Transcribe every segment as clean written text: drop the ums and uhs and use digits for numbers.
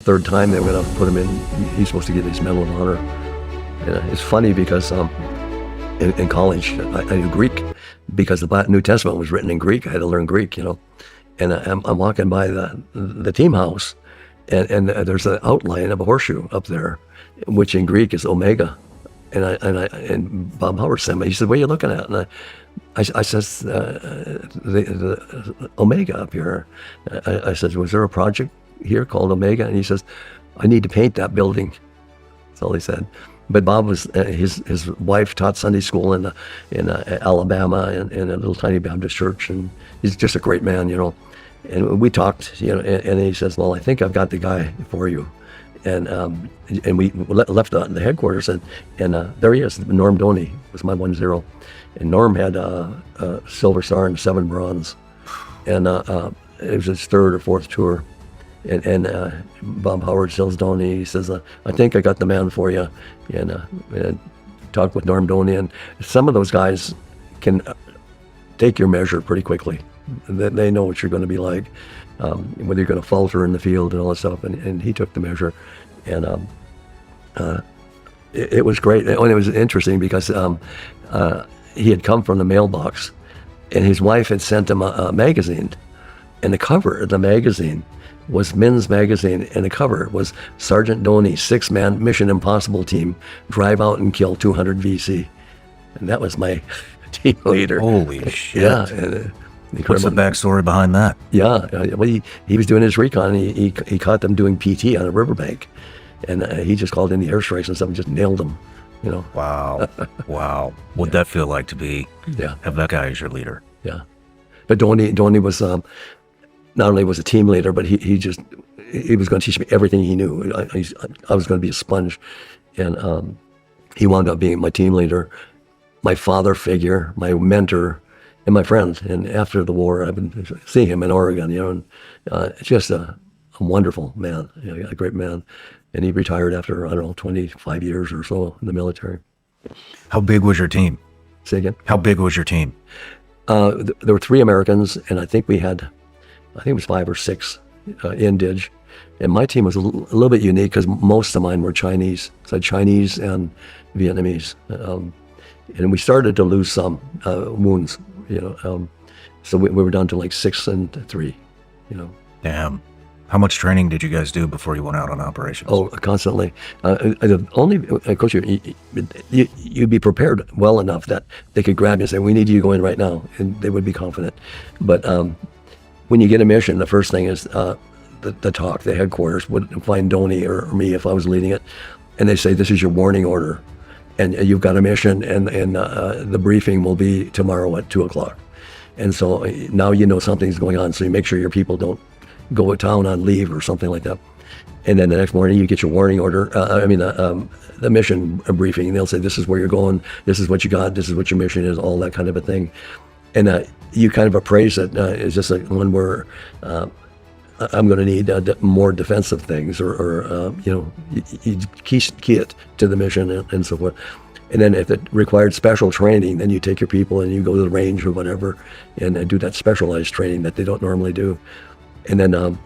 Third time they were going to put him in. He's supposed to get his Medal of Honor. And it's funny because in college I knew Greek because the New Testament was written in Greek. I had to learn Greek, And I'm walking by the team house, and there's an outline of a horseshoe up there, which in Greek is Omega. And Bob Howard sent me. He said, "What are you looking at?" And I says, the Omega up here. I said, "Was there a project here called Omega?" And he says, "I need to paint that building." That's all he said. But Bob was his wife taught Sunday school in Alabama in a little tiny Baptist church, and he's just a great man, And we talked, and he says, "Well, I think I've got the guy for you." And we left the headquarters, and there he is. Norm Doney was my 1-0, and Norm had a silver star and 7 bronze, and it was his 3rd or 4th tour. And Bob Howard tells Doney, he says, "I think I got the man for you," and talked with Norm Doney, and some of those guys can take your measure pretty quickly. They know what you're going to be like, whether you're going to falter in the field and all that stuff. And he took the measure, and it was great. And it was interesting because he had come from the mailbox, and his wife had sent him a magazine, and the cover of the magazine was Men's Magazine, and the cover was Sergeant Doney, 6-man Mission Impossible team, drive out and kill 200 VC. And that was my team leader. Holy shit. Yeah. What's the backstory behind that? Yeah. Well, he was doing his recon, and he caught them doing PT on a riverbank. And he just called in the airstrikes and stuff and just nailed them, Wow. Wow. What'd that feel like to have that guy as your leader? Yeah. But Doney was... not only was a team leader, but he was going to teach me everything he knew. I was going to be a sponge, and he wound up being my team leader, my father figure, my mentor, and my friend. And after the war, I've been seeing him in Oregon, and just a wonderful man, a great man. And he retired after, 25 years or so in the military. How big was your team? Say again? How big was your team? There were 3 Americans, and I think it was 5 or 6 in Dig. And my team was a little bit unique because most of mine were Chinese. So I had Chinese and Vietnamese. And we started to lose some wounds, so we were down to like 6 and 3, Damn. How much training did you guys do before you went out on operations? Oh, constantly. Of course, you'd be prepared well enough that they could grab you and say, "We need you to go in right now," and they would be confident. But when you get a mission, the first thing is the talk. The headquarters would find Doney or me if I was leading it, and they say, "This is your warning order, and you've got a mission, and the briefing will be tomorrow at 2:00. And so now you know something's going on, so you make sure your people don't go to town on leave or something like that. And then the next morning you get your warning order, the mission briefing, and they'll say, "This is where you're going, this is what you got, this is what your mission is," all that kind of a thing. And you kind of appraise it. It's just like one where I'm going to need more defensive things, or you key it to the mission and so forth. And then if it required special training, then you take your people and you go to the range or whatever and do that specialized training that they don't normally do. And then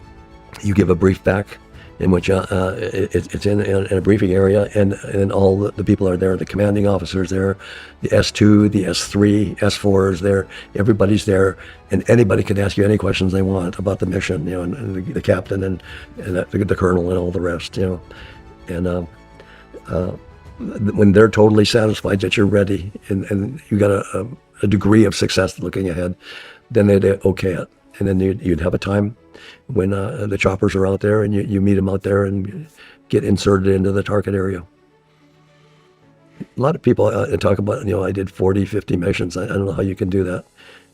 you give a brief back in which it's in a briefing area, and all the people are there. The commanding officers there, the S2, the S3, S4 is there. Everybody's there, and anybody can ask you any questions they want about the mission, and the captain and the colonel and all the rest, And when they're totally satisfied that you're ready and you got a degree of success looking ahead, then they'd okay it. And then you'd have a time when the choppers are out there, and you meet them out there and get inserted into the target area. A lot of people talk about, I did 40, 50 missions. I don't know how you can do that.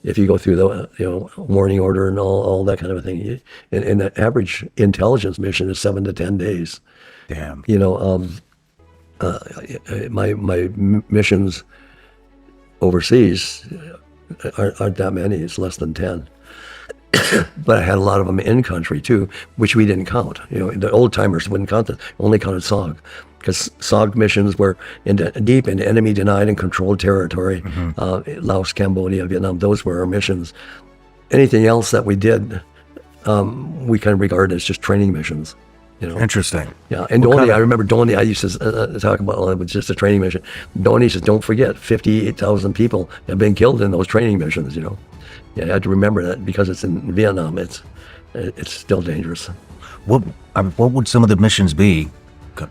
If you go through the, warning order and all that kind of a thing. And the average intelligence mission is 7 to 10 days. Damn. My missions overseas aren't that many. It's less than 10. But I had a lot of them in country too, which we didn't count. The old timers wouldn't count that. Only counted SOG, because SOG missions were deep into enemy denied and controlled territory. Laos, Cambodia, Vietnam. Those were our missions. Anything else that we did, we kind of regarded as just training missions. Interesting. Yeah, and Donnie, I remember Donnie, I used to talk about, it was just a training mission. Donnie says, don't forget, 58,000 people have been killed in those training missions, Yeah, I had to remember that because it's in Vietnam. It's still dangerous. What would some of the missions be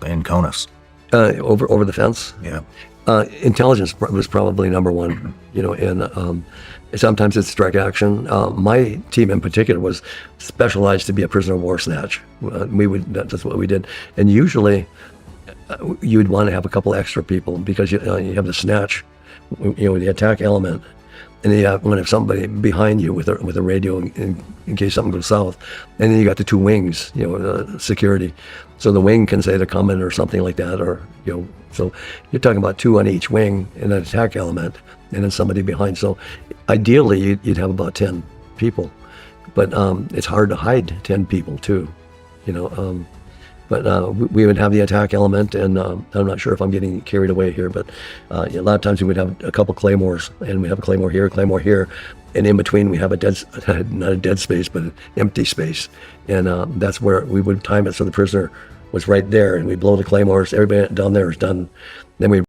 in CONUS? Over the fence? Yeah. Intelligence was probably number one, and sometimes it's direct action. My team in particular was specialized to be a prisoner of war snatch. That's what we did. And usually you would want to have a couple extra people because you have the snatch, the attack element. And then you have somebody behind you with a radio in case something goes south. And then you got the two wings, security. So the wing can say they're coming or something like that, or, so you're talking about two on each wing and an attack element and then somebody behind. So ideally you'd have about 10 people, but it's hard to hide 10 people too, But we would have the attack element, and I'm not sure if I'm getting carried away here, but a lot of times we would have a couple claymores, and we have a claymore here, and in between we have not a dead space, but an empty space, and that's where we would time it so the prisoner was right there, and we blow the claymores. Everybody down there is done. Then we